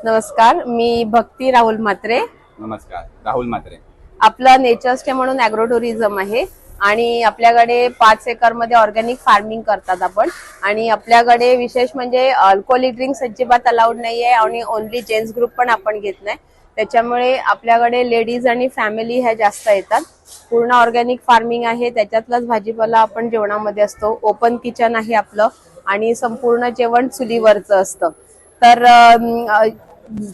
नमस्कार, मी भक्ती राहुल म्हात्रे. नमस्कार, राहुल म्हात्रे. आपलं नेचर स्टे म्हणून ॲग्रो टुरिझम आहे आणि आपल्याकडे 5 एकर मध्ये ऑर्गॅनिक फार्मिंग करतात आपण. आणि आपल्याकडे विशेष म्हणजे अल्कोहोलिक ड्रिंक्स अजिबात अलाउड नाहीये आणि ओनली जेंट्स ग्रुप पण आपण घेत नाही. त्याच्यामुळे आपल्याकडे लेडीज आणि फॅमिली ह्या जास्त येतात. पूर्ण ऑर्गॅनिक फार्मिंग आहे, त्याच्यातलाच भाजीपाला आपण जेवणामध्ये असतो. ओपन किचन आहे आपलं आणि संपूर्ण जेवण चुलीवरचं असतं. तर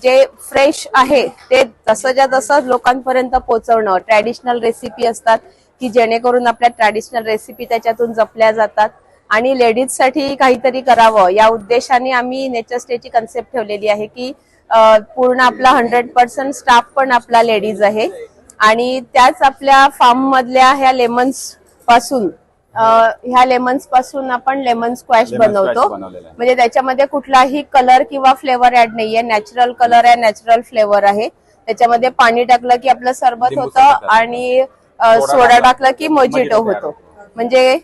जे फ्रेश आहे ते तसंच्या तसं लोकांपर्यंत पोहोचवणं. ट्रॅडिशनल रेसिपी असतात की जेणेकरून आपल्या ट्रॅडिशनल रेसिपी त्याच्यातून जपल्या जातात आणि लेडीज साठी काहीतरी करावं या उद्देशाने आम्ही नेचर स्टेची कन्सेप्ट ठेवलेली आहे की पूर्ण आपला 100% स्टाफ पण आपला लेडीज आहे. आणि त्याच आपल्या फार्म मधल्या ह्या लेमन्स पासून आपण लेमन स्क्वॅश बनवतो. म्हणजे त्याच्यामध्ये कुठलाही कलर किंवा फ्लेवर ऍड नाहीये. नॅचरल कलर आहे, नॅचरल फ्लेवर आहे. त्याच्यामध्ये पाणी टाकलं की आपलं सरबत होतं आणि सोडा टाकलं की मोजिटो होतो. म्हणजे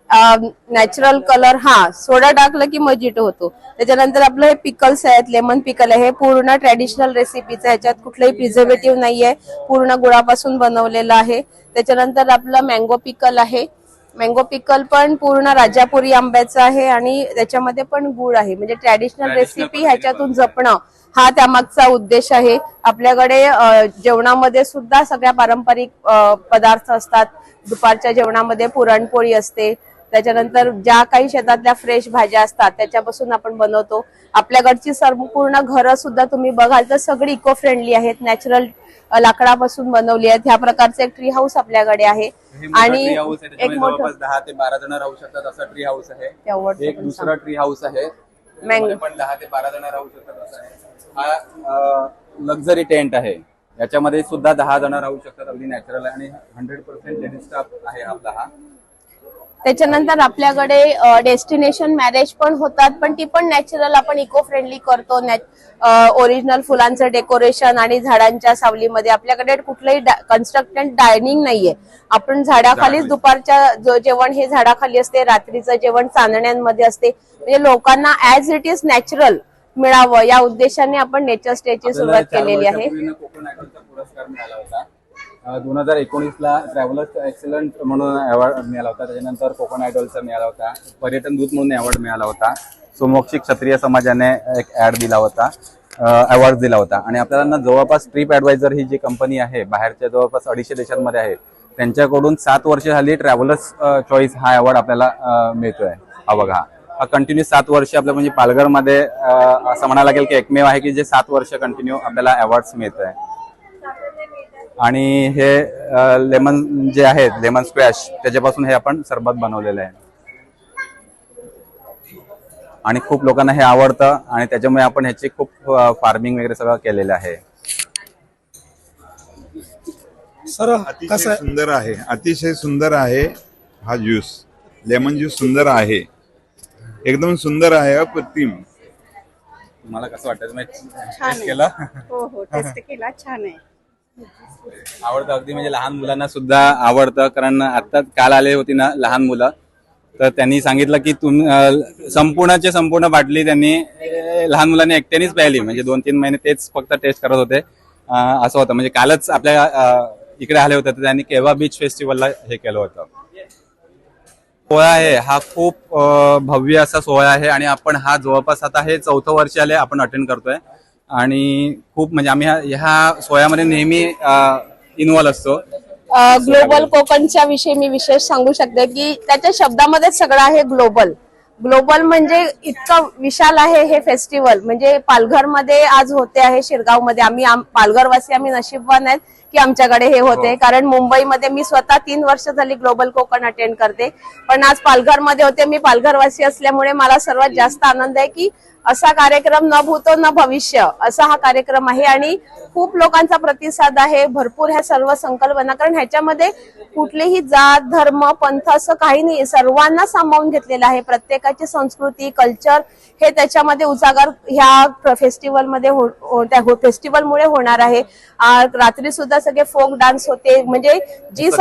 नॅचरल कलर, सोडा टाकलं की मोजिटो होतो. त्याच्यानंतर आपलं हे पिकल्स आहेत, लेमन पिकल आहे, हे पूर्ण ट्रॅडिशनल रेसिपीचं. ह्याच्यात कुठलंही प्रिझर्वेटिव्ह नाहीये, पूर्ण गुळापासून बनवलेलं आहे. त्याच्यानंतर आपलं मँगो पिकल आहे. मँगो पिकल पण पूर्ण राजापुरी आंब्याचं आहे आणि त्याच्यामध्ये पण गुळ आहे. म्हणजे ट्रॅडिशनल रेसिपी ह्याच्यातून जपणं हा त्यामागचा उद्देश आहे. आपल्याकडे जेवणामध्ये सुद्धा सगळ्या पारंपरिक पदार्थ असतात. दुपारच्या जेवणामध्ये पुरणपोळी असते. त्याच्यानंतर ज्या काही शेतातल्या फ्रेश भाज्या असतात त्याच्यापासून आपण बनवतो. आपल्याकडची संपूर्ण घरं सुद्धा तुम्ही बघाल तर सगळी इको फ्रेंडली आहेत, नॅचरल लाकडापासून बनवली आहेत. ह्या प्रकारचं एक ट्री हाऊस आपल्याकडे आहे आणि एक मोठं 10 ते 12 जण राहू शकतात असं ट्री हाऊस आहे. एक दुसरा ट्री हाऊस आहे, मँगो पण 10 ते 12 जण राहू शकतात असं आहे. हा लक्झरी टेंट आहे, याच्यामध्ये सुद्धा 10 जण राहू शकतात. अगदी नॅचरल आणि 100% लेडीज स्टाफ आहे आपला हा. त्याच्यानंतर आपल्याकडे डेस्टिनेशन मॅरेज पण होतात, पण ती पण नॅचरल आपण इको फ्रेंडली करतो. ओरिजिनल फुलांचं डेकोरेशन आणि झाडांच्या सावलीमध्ये. आपल्याकडे कुठलंही कन्स्ट्रक्टेड डायनिंग नाहीये. आपण झाडाखालीच दुपारच्या जेवण हे झाडाखाली असते, रात्रीचं जेवण चांदण्यांमध्ये असते. म्हणजे लोकांना ऍज इट इज नॅचरल मिळावं या उद्देशाने आपण नेचर स्टेची सुरुवात केलेली आहे. कोकण आयडॉलचा पुरस्कार मिळाला होता 2019ला. ट्रॅव्हलर्स एक्सलंट म्हणून अवॉर्ड मिळाला होता. त्याच्यानंतर कोकण आयडॉलचा मिळाला होता. पर्यटन दूत म्हणून अवॉर्ड मिळाला होता. सोमोक्षी क्षत्रिय समाजाने एक अवॉर्ड दिला होता. आणि आपल्याला जवळपास ट्रिप ऍडवायझर ही जी कंपनी आहे, बाहेरच्या जवळपास 250 देशांमध्ये आहे, त्यांच्याकडून 7 वर्ष झाली ट्रॅव्हलर्स चॉईस हा अवॉर्ड आपल्याला मिळतोय. हा बघा, हा कंटिन्यू 7 वर्ष आपल्या म्हणजे पालघरमध्ये असं म्हणायला लागेल की एकमेव आहे की जे 7 वर्ष कंटिन्यू आपल्याला अवॉर्ड्स मिळत आहे. आणि हे लेमन जे आहेत, लेमन स्क्वॅश, त्याच्यापासून हे आपण सरबत बनवलेलं आहे आणि खूप लोकांना हे आवडतं आणि त्याच्यामुळे आपण ह्याची खूप फार्मिंग वगैरे सगळं केलेलं आहे. सर अतिशय सुंदर आहे, अतिशय सुंदर आहे. हा ज्यूस, लेमन ज्यूस सुंदर आहे, एकदम सुंदर आहे, अप्रतिम. मला कसं वाटतं, तुम्ही टेस्ट केलं? हो, टेस्ट केला, छान आहे. आवडतं अगदी. म्हणजे लहान मुलांना सुद्धा आवडतं. कारण आता काल आले होती ना लहान मुलं, तर त्यांनी सांगितलं की संपूर्ण बाटली त्यांनी लहान मुलांनी एकट्यानेच प्यायली. म्हणजे 2-3 महिने तेच फक्त टेस्ट करत होते असं होतं. म्हणजे कालच आपल्या इकडे आले होते तर त्यांनी केव्हा बीच फेस्टिवलला हे केलं होतं. सोहळा आहे हा खूप भव्य असा सोहळा आहे आणि आपण हा जवळपास आता हे 4थं वर्ष आले आपण अटेंड करतोय. आणि खूप म्हणजे आम्ही ह्या सोहळ्यामध्ये नेहमी इन्व्हॉल्व असतो. ग्लोबल कोकणच्या विषयी मी विशेष सांगू शकते की त्याच्या शब्दामध्येच सगळं आहे. ग्लोबल म्हणजे इतकं विशाल आहे हे फेस्टिवल. म्हणजे पालघरमध्ये आज होते आहे, शिरगावमध्ये. आम्ही पालघरवासी आम्ही नशीबवान आहेत की आमच्याकडे हे होते. कारण मुंबईमध्ये मी स्वतः 3 वर्ष झाली ग्लोबल कोकण अटेंड करते, पण आज पालघरमध्ये होते. मी पालघरवासी असल्यामुळे मला सर्वात जास्त आनंद आहे की असा कार्यक्रम न भूतो न भविष्य असा हा कार्यक्रम आहे आणि खूप लोकांचा प्रतिसाद आहे. भरपूर ह्या सर्व संकल्पना, कारण ह्याच्यामध्ये कुठलीही जात धर्म पंथ असं काही नाही, सर्वांना सामावून घेतलेलं आहे. प्रत्येकाची संस्कृती कल्चर हे त्याच्यामध्ये उजागर ह्या फेस्टिवलमध्ये फेस्टिवलमुळे होणार आहे. रात्री सुद्धा सगळे फोक डान्स होते. म्हणजे जी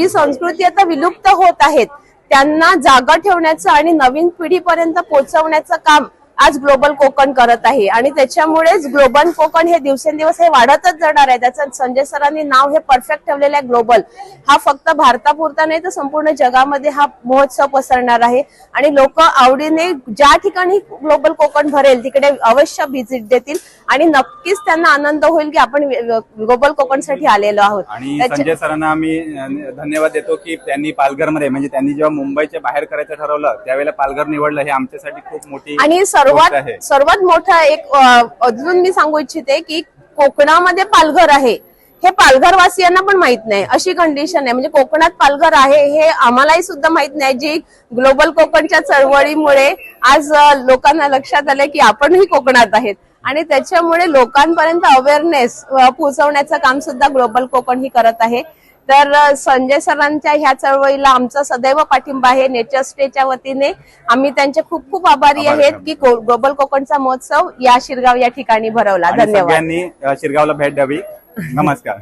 संस्कृती आता विलुप्त होत आहेत त्यांना जागा ठेवण्याचं आणि नवीन पिढीपर्यंत पोहोचवण्याचं काम आज ग्लोबल कोकण करत आहे आणि त्याच्यामुळेच ग्लोबल कोकण हे दिवसेंदिवस हे वाढतच जाणार आहे. त्याचं संजय सरांनी नाव हे परफेक्ट ठेवलेलं आहे ग्लोबल. हा फक्त भारतापुरता नाही तर संपूर्ण जगामध्ये हा महोत्सव पसरणार आहे आणि लोक आवडीने ज्या ठिकाणी ग्लोबल कोकण भरेल तिकडे अवश्य व्हिजिट देतील आणि नक्कीच त्यांना आनंद होईल की आपण ग्लोबल कोकणसाठी आलेलो आहोत. आणि संजय सरांना आम्ही धन्यवाद देतो की त्यांनी पालघरमध्ये म्हणजे त्यांनी जेव्हा मुंबईच्या बाहेर करायचं ठरवलं त्यावेळेला पालघर निवडलं, हे आमच्यासाठी खूप मोठी आणि सर्वात मोठा एक अजून मी सांगू इच्छिते की कोकणामध्ये पालघर आहे हे पालघर वासियांना पण माहित नाही अशी कंडिशन आहे. म्हणजे कोकणात पालघर आहे हे आम्हालाही सुद्धा माहित नाही. जी ग्लोबल कोकणच्या चळवळीमुळे आज लोकांना लक्षात आलं की आपणही कोकणात आहेत आणि त्याच्यामुळे लोकांपर्यंत अवेअरनेस पोहोचवण्याचं काम सुद्धा ग्लोबल कोकण ही करत आहे. तर संजय सरांच्या ह्या चळवळीला आमचा सदैव पाठिंबा आहे. नेचर्स डेच्या वतीने आम्ही त्यांचे खूप खूप आभारी आहेत की ग्लोबल कोकणचा महोत्सव या शिरगाव या ठिकाणी भरवला. धन्यवाद. सगळ्यांनी शिरगावला भेट द्यावी. नमस्कार.